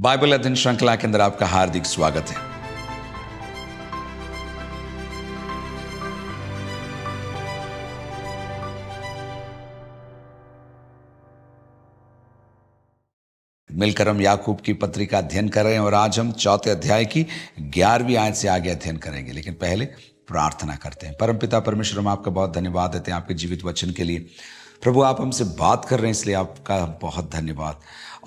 Bible अध्ययन श्रृंखला के अंदर आपका हार्दिक स्वागत है। मिलकर हम याकूब की पत्री का अध्ययन कर रहे हैं और आज हम चौथे अध्याय की 11वीं आयत से आगे अध्ययन करेंगे। लेकिन पहले प्रार्थना करते हैं। परमपिता परमेश्वर, हम आपका बहुत धन्यवाद देते हैं आपके जीवित वचन के लिए। प्रभु, आप हमसे बात कर रहे हैं, इसलिए आपका बहुत धन्यवाद।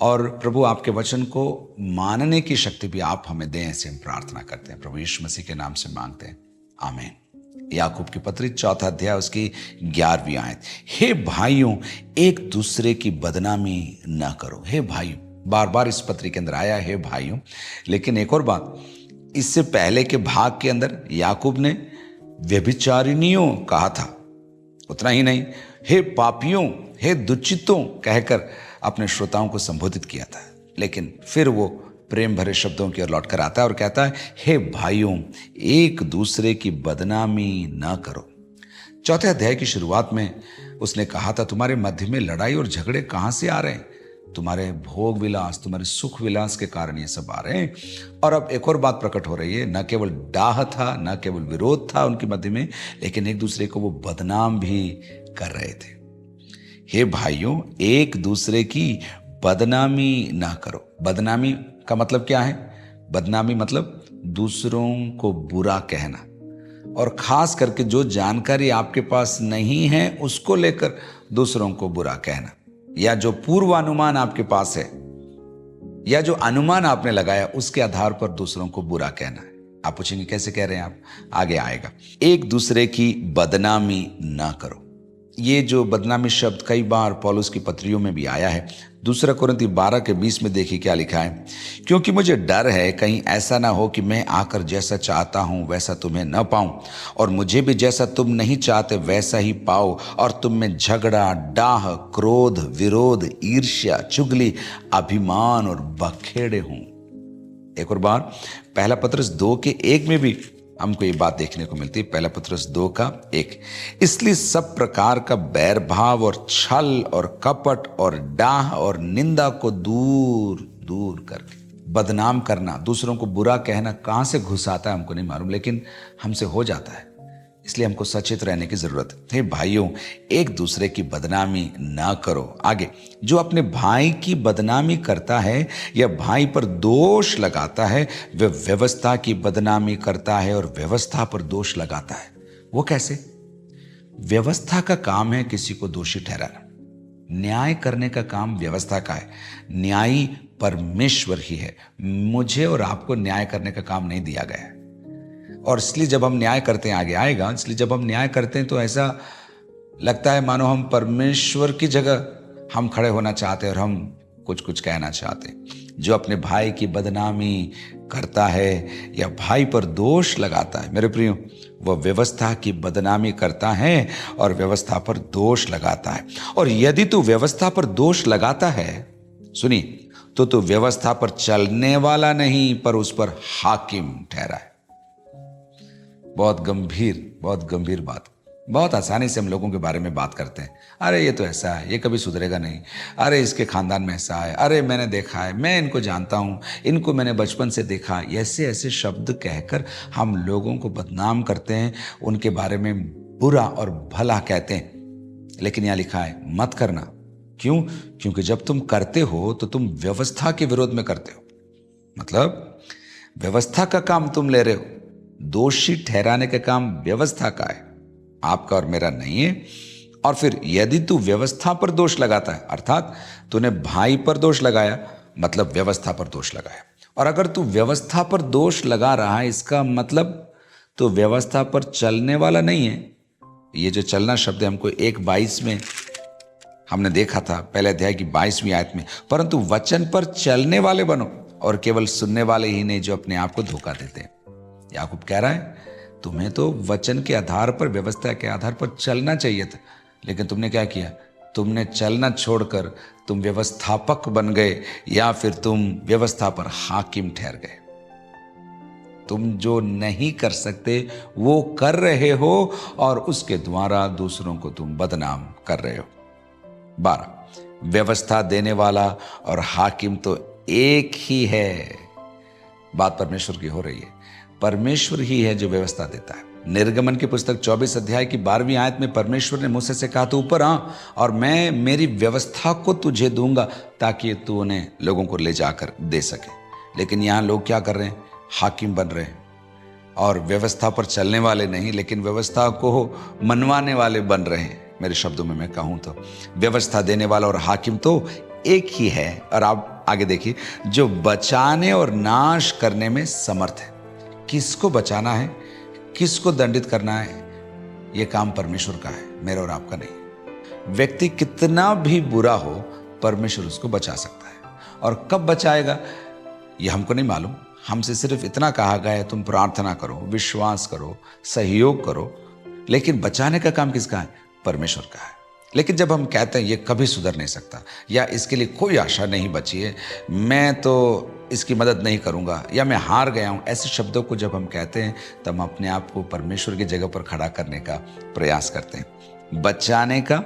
और प्रभु, आपके वचन को मानने की शक्ति भी आप हमें दें, ऐसे हम प्रार्थना करते हैं। प्रभु यीशु मसीह के नाम से मांगते हैं, आमीन। याकूब की पत्री चौथा अध्याय उसकी 11वीं आयत। हे भाइयों, एक दूसरे की बदनामी ना करो। हे भाइयों, बार बार इस पत्री के अंदर आया है भाइयों। लेकिन एक और बात, इससे पहले के भाग के अंदर याकूब ने व्यभिचारिणियों कहा था। उतना ही नहीं, हे पापियों, हे दुचितों कहकर अपने श्रोताओं को संबोधित किया था। लेकिन फिर वो प्रेम भरे शब्दों की ओर लौटकर आता है और कहता है, हे भाइयों, एक दूसरे की बदनामी ना करो। चौथे अध्याय की शुरुआत में उसने कहा था, तुम्हारे मध्य में लड़ाई और झगड़े कहां से आ रहे हैं? तुम्हारे भोग विलास, तुम्हारे सुख विलास के कारण ये सब आ रहे हैं। और अब एक और बात प्रकट हो रही है, न केवल डाह था, न केवल विरोध था उनके मध्य में, लेकिन एक दूसरे को वो बदनाम भी कर रहे थे। हे भाइयों, एक दूसरे की बदनामी ना करो। बदनामी का मतलब क्या है? बदनामी मतलब दूसरों को बुरा कहना, और खास करके जो जानकारी आपके पास नहीं है उसको लेकर दूसरों को बुरा कहना, या जो पूर्वानुमान आपके पास है या जो अनुमान आपने लगाया उसके आधार पर दूसरों को बुरा कहना है। आप पूछेंगे कैसे कह रहे हैं आप? आगे आएगा। एक दूसरे की बदनामी ना करो। ये जो बदनामी शब्द कई बार पौलुस की पत्रियों में भी आया है। दूसरा कुरिन्थी 12:20 में देखिए क्या लिखा है, क्योंकि मुझे डर है कहीं ऐसा ना हो कि मैं आकर जैसा चाहता हूं वैसा तुम्हें न पाऊं, और मुझे भी जैसा तुम नहीं चाहते वैसा ही पाओ, और तुम में झगड़ा, डाह, क्रोध, विरोध, ईर्ष्या, चुगली, अभिमान और बखेड़े हों। एक और बार पहला पत्रस 2:1 में भी हमको ये बात देखने को मिलती है। पहला पत्रस 2:1, इसलिए सब प्रकार का बैर भाव और छल और कपट और डाह और निंदा को दूर दूर करके। बदनाम करना, दूसरों को बुरा कहना कहां से घुस आता है हमको नहीं मालूम, लेकिन हमसे हो जाता है, इसलिए हमको सचेत रहने की जरूरत है। भाइयों, एक दूसरे की बदनामी ना करो। आगे, जो अपने भाई की बदनामी करता है या भाई पर दोष लगाता है, वह व्यवस्था की बदनामी करता है और व्यवस्था पर दोष लगाता है। वो कैसे? व्यवस्था का काम है किसी को दोषी ठहराना। न्याय करने का काम व्यवस्था का है, न्यायी परमेश्वर ही है। मुझे और आपको न्याय करने का काम नहीं दिया गया है। और इसलिए जब हम न्याय करते हैं, आगे आएगा, इसलिए जब हम न्याय करते हैं तो ऐसा लगता है मानो हम परमेश्वर की जगह हम खड़े होना चाहते हैं और हम कुछ कुछ कहना चाहते हैं। जो अपने भाई की बदनामी करता है या भाई पर दोष लगाता है, मेरे प्रियो, वह व्यवस्था की बदनामी करता है और व्यवस्था पर दोष लगाता है। और यदि तू व्यवस्था पर दोष लगाता है, सुनिए, तो तू व्यवस्था पर चलने वाला नहीं पर उस पर हाकिम ठहरा है। बहुत गंभीर बात। बहुत आसानी से हम लोगों के बारे में बात करते हैं, अरे ये तो ऐसा है, ये कभी सुधरेगा नहीं, अरे इसके खानदान में ऐसा है, अरे मैंने देखा है, मैं इनको जानता हूँ, इनको मैंने बचपन से देखा। ऐसे ऐसे शब्द कहकर हम लोगों को बदनाम करते हैं, उनके बारे में बुरा और भला कहते हैं। लेकिन यहाँ लिखा है मत करना। क्यों? क्योंकि जब तुम करते हो तो तुम व्यवस्था के विरोध में करते हो। मतलब व्यवस्था का काम तुम ले रहे हो। दोषी ठहराने का काम व्यवस्था का है, आपका और मेरा नहीं है। और फिर यदि तू व्यवस्था पर दोष लगाता है, अर्थात तूने भाई पर दोष लगाया, मतलब व्यवस्था पर दोष लगाया। और अगर तू व्यवस्था पर दोष लगा रहा है, इसका मतलब तू व्यवस्था पर चलने वाला नहीं है। ये जो चलना शब्द है हमको 1:22 में हमने देखा था, पहले अध्याय की 22वीं आयत में, परंतु वचन पर चलने वाले बनो और केवल सुनने वाले ही नहीं जो अपने आप को धोखा देते हैं। याकूब कह रहा है तुम्हें तो वचन के आधार पर, व्यवस्था के आधार पर चलना चाहिए था, लेकिन तुमने क्या किया? तुमने चलना छोड़कर तुम व्यवस्थापक बन गए, या फिर तुम व्यवस्था पर हाकिम ठहर गए। तुम जो नहीं कर सकते वो कर रहे हो और उसके द्वारा दूसरों को तुम बदनाम कर रहे हो। 12, व्यवस्था देने वाला और हाकिम तो एक ही है। बात परमेश्वर की हो रही है। परमेश्वर ही है जो व्यवस्था देता है। निर्गमन की पुस्तक 24 अध्याय की 12वीं आयत में परमेश्वर ने मूसा से कहा, तू ऊपर आ और मैं मेरी व्यवस्था को तुझे दूंगा ताकि तू उन्हें लोगों को ले जाकर दे सके। लेकिन यहाँ लोग क्या कर रहे हैं? हाकिम बन रहे हैं और व्यवस्था पर चलने वाले नहीं, लेकिन व्यवस्था को मनवाने वाले बन रहे हैं। मेरे शब्दों में मैं कहूँ तो व्यवस्था देने वाला और हाकिम तो एक ही है। और आप आगे देखिए, जो बचाने और नाश करने में समर्थ है। किसको बचाना है, किसको दंडित करना है, यह काम परमेश्वर का है, मेरा और आपका नहीं। व्यक्ति कितना भी बुरा हो, परमेश्वर उसको बचा सकता है। और कब बचाएगा यह हमको नहीं मालूम। हमसे सिर्फ इतना कहा गया है, तुम प्रार्थना करो, विश्वास करो, सहयोग करो। लेकिन बचाने का काम किसका है? परमेश्वर का है। लेकिन जब हम कहते हैं ये कभी सुधर नहीं सकता, या इसके लिए कोई आशा नहीं बची है, मैं तो इसकी मदद नहीं करूंगा, या मैं हार गया हूं, ऐसे शब्दों को जब हम कहते हैं तब हम अपने आप को परमेश्वर की जगह पर खड़ा करने का प्रयास करते हैं। बचाने का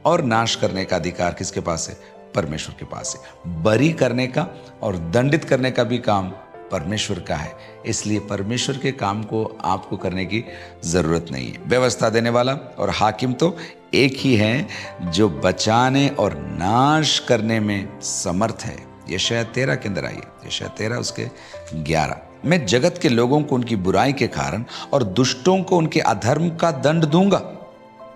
और नाश करने का अधिकार किसके पास है? परमेश्वर के पास है। बरी करने का और दंडित करने का भी काम परमेश्वर का है। इसलिए परमेश्वर के काम को आपको करने की जरूरत नहीं है। व्यवस्था देने वाला और हाकिम तो एक ही है, जो बचाने और नाश करने में समर्थ है। यशायाह 13 के अंदर आइए, यशायाह 13 उसके 11। मैं जगत के लोगों को उनकी बुराई के कारण और दुष्टों को उनके अधर्म का दंड दूंगा।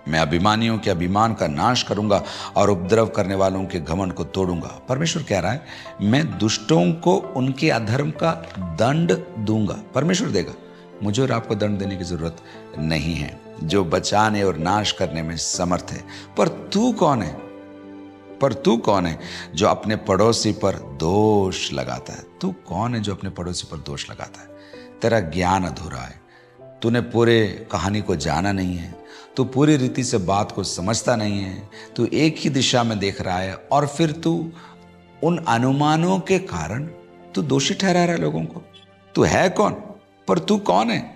मैं अभिमानियों के अभिमान का नाश करूंगा और उपद्रव करने वालों के घमंड को तोड़ूंगा। परमेश्वर कह रहा है, मैं दुष्टों को उनके अधर्म का दंड दूंगा। परमेश्वर देगा, मुझे और आपको दंड देने की जरूरत नहीं है। जो बचाने और नाश करने में समर्थ है। पर तू कौन है? पर तू कौन है जो अपने पड़ोसी पर दोष लगाता है? तू कौन है जो अपने पड़ोसी पर दोष लगाता है? तेरा ज्ञान अधूरा है। तूने पूरे कहानी को जाना नहीं है। तू पूरी रीति से बात को समझता नहीं है। तू एक ही दिशा में देख रहा है और फिर तू उन अनुमानों के कारण तू दोषी ठहरा रहा है लोगों को। तू है कौन? पर तू कौन है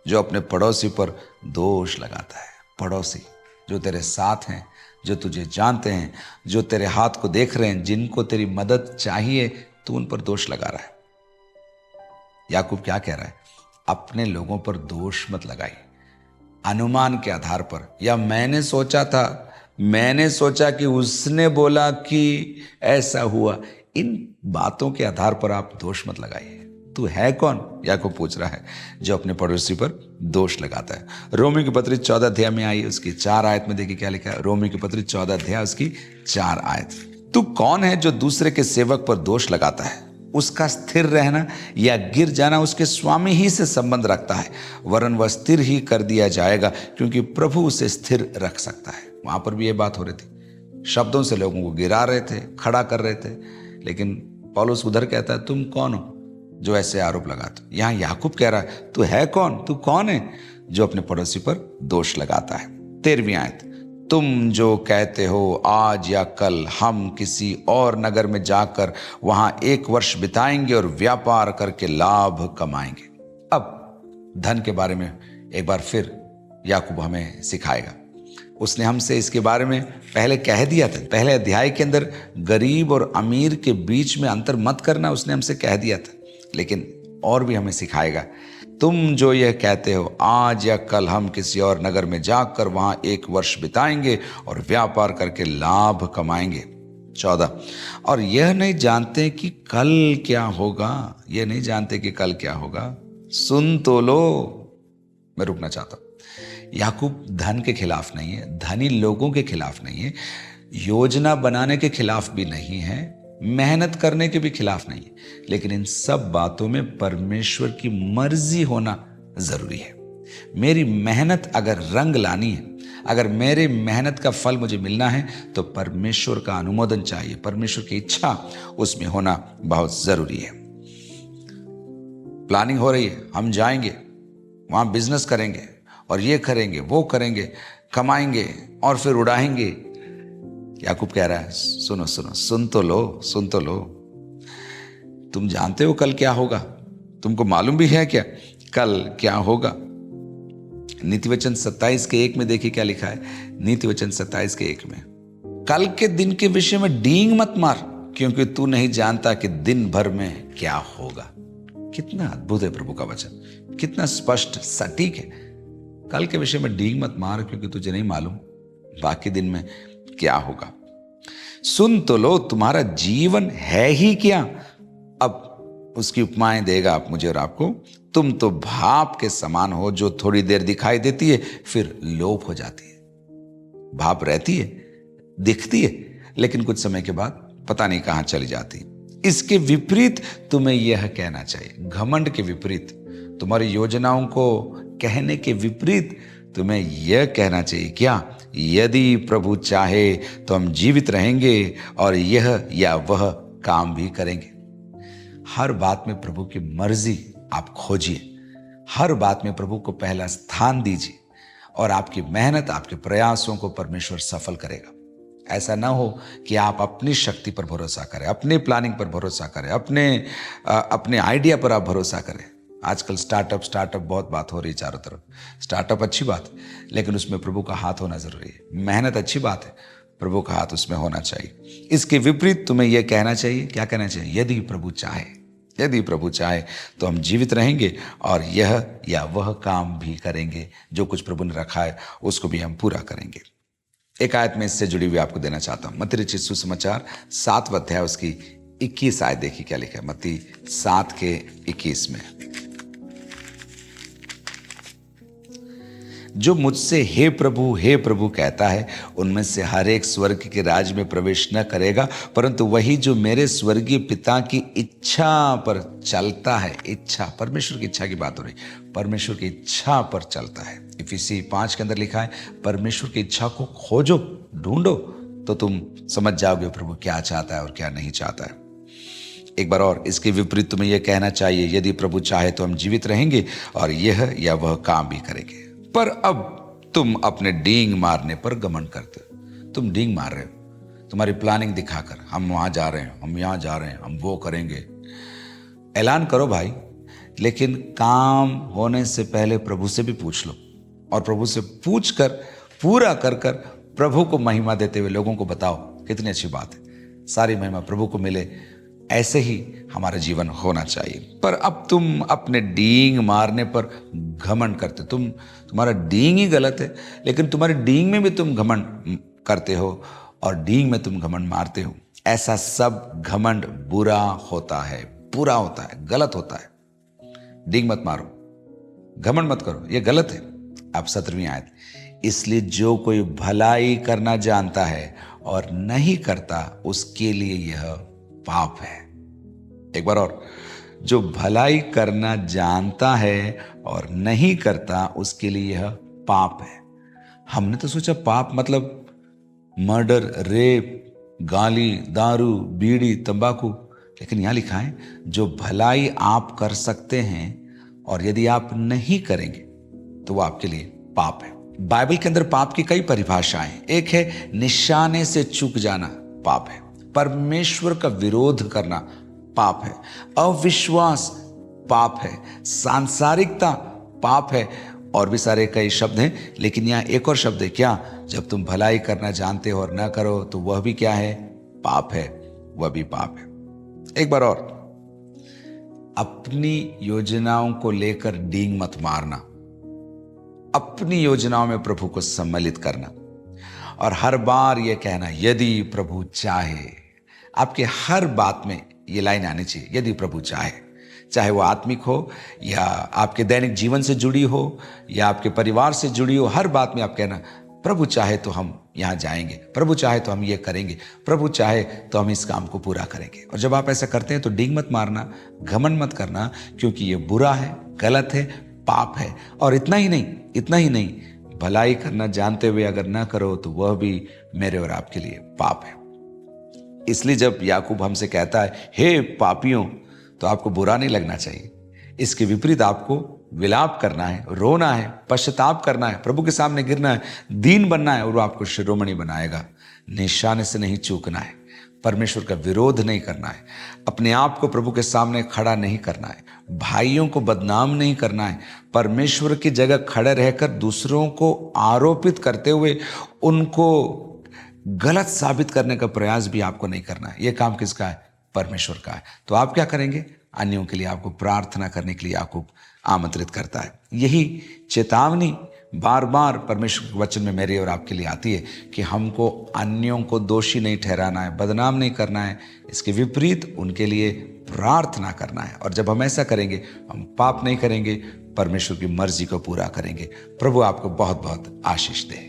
जो अपने पड़ोसी पर दोष लगाता है? पड़ोसी जो तेरे साथ हैं, जो तुझे जानते हैं, जो तेरे हाथ को देख रहे हैं, जिनको तेरी मदद चाहिए, तू उन पर दोष लगा रहा है। याकूब क्या कह रहा है? अपने लोगों पर दोष मत लगाई अनुमान के आधार पर, या मैंने सोचा कि उसने बोला कि ऐसा हुआ, इन बातों के आधार पर आप दोष मत लगाइए। तू है कौन? याकूब पूछ रहा है, जो अपने पड़ोसी पर दोष लगाता है। रोमी की पत्री 14 अध्याय में आई, उसकी 4 आयत में देखिए क्या लिखा है। रोमी की पत्री 14 अध्याय उसकी 4 आयत। तू कौन है जो दूसरे के सेवक पर दोष लगाता है? उसका स्थिर रहना या गिर जाना उसके स्वामी ही से संबंध रखता है, वरन वह स्थिर ही कर दिया जाएगा, क्योंकि प्रभु उसे स्थिर रख सकता है। वहां पर भी ये बात हो रही थी, शब्दों से लोगों को गिरा रहे थे, खड़ा कर रहे थे। लेकिन पौलुस उधर कहता है, तुम कौन हो जो ऐसे आरोप लगाते हो? यहां याकूब कह रहा है, तू है कौन? तू कौन है जो अपने पड़ोसी पर दोष लगाता है? 13वीं आयत, तुम जो कहते हो आज या कल हम किसी और नगर में जाकर वहां 1 वर्ष बिताएंगे और व्यापार करके लाभ कमाएंगे। अब धन के बारे में एक बार फिर याकूब हमें सिखाएगा। उसने हमसे इसके बारे में पहले कह दिया था, पहले अध्याय के अंदर गरीब और अमीर के बीच में अंतर मत करना उसने हमसे कह दिया था, लेकिन और भी हमें सिखाएगा। तुम जो यह कहते हो आज या कल हम किसी और नगर में जाकर वहां 1 वर्ष बिताएंगे और व्यापार करके लाभ कमाएंगे। 14, और यह नहीं जानते कि कल क्या होगा। यह नहीं जानते कि कल क्या होगा। सुन तो लो। मैं रुकना चाहता हूं। याकूब धन के खिलाफ नहीं है, धनी लोगों के खिलाफ नहीं है, योजना बनाने के खिलाफ भी नहीं है, मेहनत करने के भी खिलाफ नहीं है, लेकिन इन सब बातों में परमेश्वर की मर्जी होना जरूरी है। मेरी मेहनत अगर रंग लानी है, अगर मेरे मेहनत का फल मुझे मिलना है, तो परमेश्वर का अनुमोदन चाहिए, परमेश्वर की इच्छा उसमें होना बहुत जरूरी है। प्लानिंग हो रही है, हम जाएंगे वहां बिजनेस करेंगे और ये करेंगे वो करेंगे, कमाएंगे और फिर उड़ाएंगे। याकूब कह रहा है, सुनो सुनो, सुन तो लो। तुम जानते हो कल क्या होगा? तुमको मालूम भी है क्या कल क्या होगा? नीतिवचन 27 के 1 में देखिए क्या लिखा है। नीतिवचन 27 के 1 में, कल के दिन के विषय में डींग मत मार, क्योंकि तू नहीं जानता कि दिन भर में क्या होगा। कितना अद्भुत है प्रभु का वचन, कितना स्पष्ट सटीक है। कल के विषय में डींग मत मार, क्योंकि तुझे नहीं मालूम बाकी दिन में क्या होगा। सुन तो लो, तुम्हारा जीवन है ही क्या। अब उसकी उपमाएं देगा आप मुझे और आपको। तुम तो भाप के समान हो, जो थोड़ी देर दिखाई देती है फिर लोप हो जाती है। भाप रहती है, दिखती है, लेकिन कुछ समय के बाद पता नहीं कहां चली जाती। इसके विपरीत तुम्हें यह कहना चाहिए, घमंड के विपरीत, तुम्हारी योजनाओं को कहने के विपरीत तुम्हें यह कहना चाहिए क्या, यदि प्रभु चाहे तो हम जीवित रहेंगे और यह या वह काम भी करेंगे। हर बात में प्रभु की मर्जी आप खोजिए, हर बात में प्रभु को पहला स्थान दीजिए और आपकी मेहनत, आपके प्रयासों को परमेश्वर सफल करेगा। ऐसा ना हो कि आप अपनी शक्ति पर भरोसा करें, अपने प्लानिंग पर भरोसा करें, अपने आइडिया पर आप भरोसा करें। आजकल स्टार्टअप बहुत बात हो रही है चारों तरफ। स्टार्टअप अच्छी बात है, लेकिन उसमें प्रभु का हाथ होना जरूरी है। मेहनत अच्छी बात है, प्रभु का हाथ उसमें होना चाहिए। इसके विपरीत तुम्हें यह कहना चाहिए, क्या कहना चाहिए, यदि प्रभु चाहे, यदि प्रभु चाहे तो हम जीवित रहेंगे और यह या वह काम भी करेंगे। जो कुछ प्रभु ने रखा है उसको भी हम पूरा करेंगे। एक आयत में इससे जुड़ी हुई आपको देना चाहता हूं। मत्ती रचित सुसमाचार 7वां अध्याय उसकी 21 आयत देखिए क्या लिखा है। मत्ती 7 के 21 में, जो मुझसे हे प्रभु कहता है, उनमें से हर एक स्वर्ग के राज्य में प्रवेश न करेगा, परंतु वही जो मेरे स्वर्गीय पिता की इच्छा पर चलता है। इच्छा, परमेश्वर की इच्छा की बात हो रही, परमेश्वर की इच्छा पर चलता है। इफिसी 5 के अंदर लिखा है, परमेश्वर की इच्छा को खोजो, ढूंढो, तो तुम समझ जाओगे प्रभु क्या चाहता है और क्या नहीं चाहता है। एक बार और, इसके विपरीत तुम्हें यह कहना चाहिए, यदि प्रभु चाहे तो हम जीवित रहेंगे और यह या वह काम भी करेंगे। पर अब तुम अपने डींग मारने पर घमंड करते हो। तुम डींग मार रहे हो तुम्हारी प्लानिंग दिखाकर, हम वहां जा रहे हैं, हम यहां जा रहे हैं, हम वो करेंगे। ऐलान करो भाई, लेकिन काम होने से पहले प्रभु से भी पूछ लो और प्रभु से पूछ कर पूरा कर कर प्रभु को महिमा देते हुए लोगों को बताओ। कितनी अच्छी बात है, सारी महिमा प्रभु को मिले। ऐसे ही हमारा जीवन होना चाहिए। पर अब तुम अपने डींग मारने पर घमंड करते। तुम्हारा डींग ही गलत है, लेकिन तुम्हारे डींग में भी तुम घमंड करते हो और डींग में तुम घमंड मारते हो। ऐसा सब घमंड बुरा होता है, बुरा होता है, गलत होता है। डींग मत मारो, घमंड मत करो, यह गलत है। अब 17वीं आयत, इसलिए जो कोई भलाई करना जानता है और नहीं करता, उसके लिए यह पाप है। एक बार और, जो भलाई करना जानता है और नहीं करता, उसके लिए यह पाप है। हमने तो सोचा पाप मतलब मर्डर, रेप, गाली, दारू, बीड़ी, तंबाकू, लेकिन यहां लिखा है जो भलाई आप कर सकते हैं और यदि आप नहीं करेंगे तो वो आपके लिए पाप है। बाइबल के अंदर पाप की कई परिभाषाएं। एक है निशाने से चूक जाना, पाप है। परमेश्वर का विरोध करना पाप है। अविश्वास पाप है। सांसारिकता पाप है। और भी सारे कई शब्द हैं, लेकिन यहां एक और शब्द है, क्या, जब तुम भलाई करना जानते हो और ना करो तो वह भी क्या है, पाप है, वह भी पाप है। एक बार और, अपनी योजनाओं को लेकर डींग मत मारना, अपनी योजनाओं में प्रभु को सम्मिलित करना और हर बार यह कहना यदि प्रभु चाहे। आपके हर बात में यह लाइन आनी चाहिए, यदि प्रभु चाहे। चाहे वो आत्मिक हो या आपके दैनिक जीवन से जुड़ी हो या आपके परिवार से जुड़ी हो, हर बात में आप कहना प्रभु चाहे तो हम यहां जाएंगे, प्रभु चाहे तो हम ये करेंगे, प्रभु चाहे तो हम इस काम को पूरा करेंगे। और जब आप ऐसा करते हैं तो डींग मत मारना, घमंड मत करना, क्योंकि ये बुरा है, गलत है, पाप है। और इतना ही नहीं, भलाई करना जानते हुए अगर ना करो तो वह भी मेरे और आपके लिए पाप है। इसलिए जब याकूब हमसे कहता है हे पापियों, तो आपको बुरा नहीं लगना चाहिए। इसके विपरीत आपको विलाप करना है, रोना है, पश्चाताप करना है, प्रभु के सामने गिरना है, दीन बनना है और वो आपको शिरोमणि बनाएगा। निशाने से नहीं चूकना है, परमेश्वर का विरोध नहीं करना है, अपने आप को प्रभु के सामने खड़ा नहीं करना है, भाइयों को बदनाम नहीं करना है, परमेश्वर की जगह खड़े रहकर दूसरों को आरोपित करते हुए उनको गलत साबित करने का प्रयास भी आपको नहीं करना है। ये काम किसका है? परमेश्वर का है। तो आप क्या करेंगे? अन्यों के लिए आपको प्रार्थना करने के लिए याकूब आमंत्रित करता है। यही चेतावनी बार बार परमेश्वर के वचन में मेरे और आपके लिए आती है कि हमको अन्यों को दोषी नहीं ठहराना है, बदनाम नहीं करना है, इसके विपरीत उनके लिए प्रार्थना करना है। और जब हम ऐसा करेंगे, हम पाप नहीं करेंगे, परमेश्वर की मर्जी को पूरा करेंगे। प्रभु आपको बहुत बहुत आशीष दे।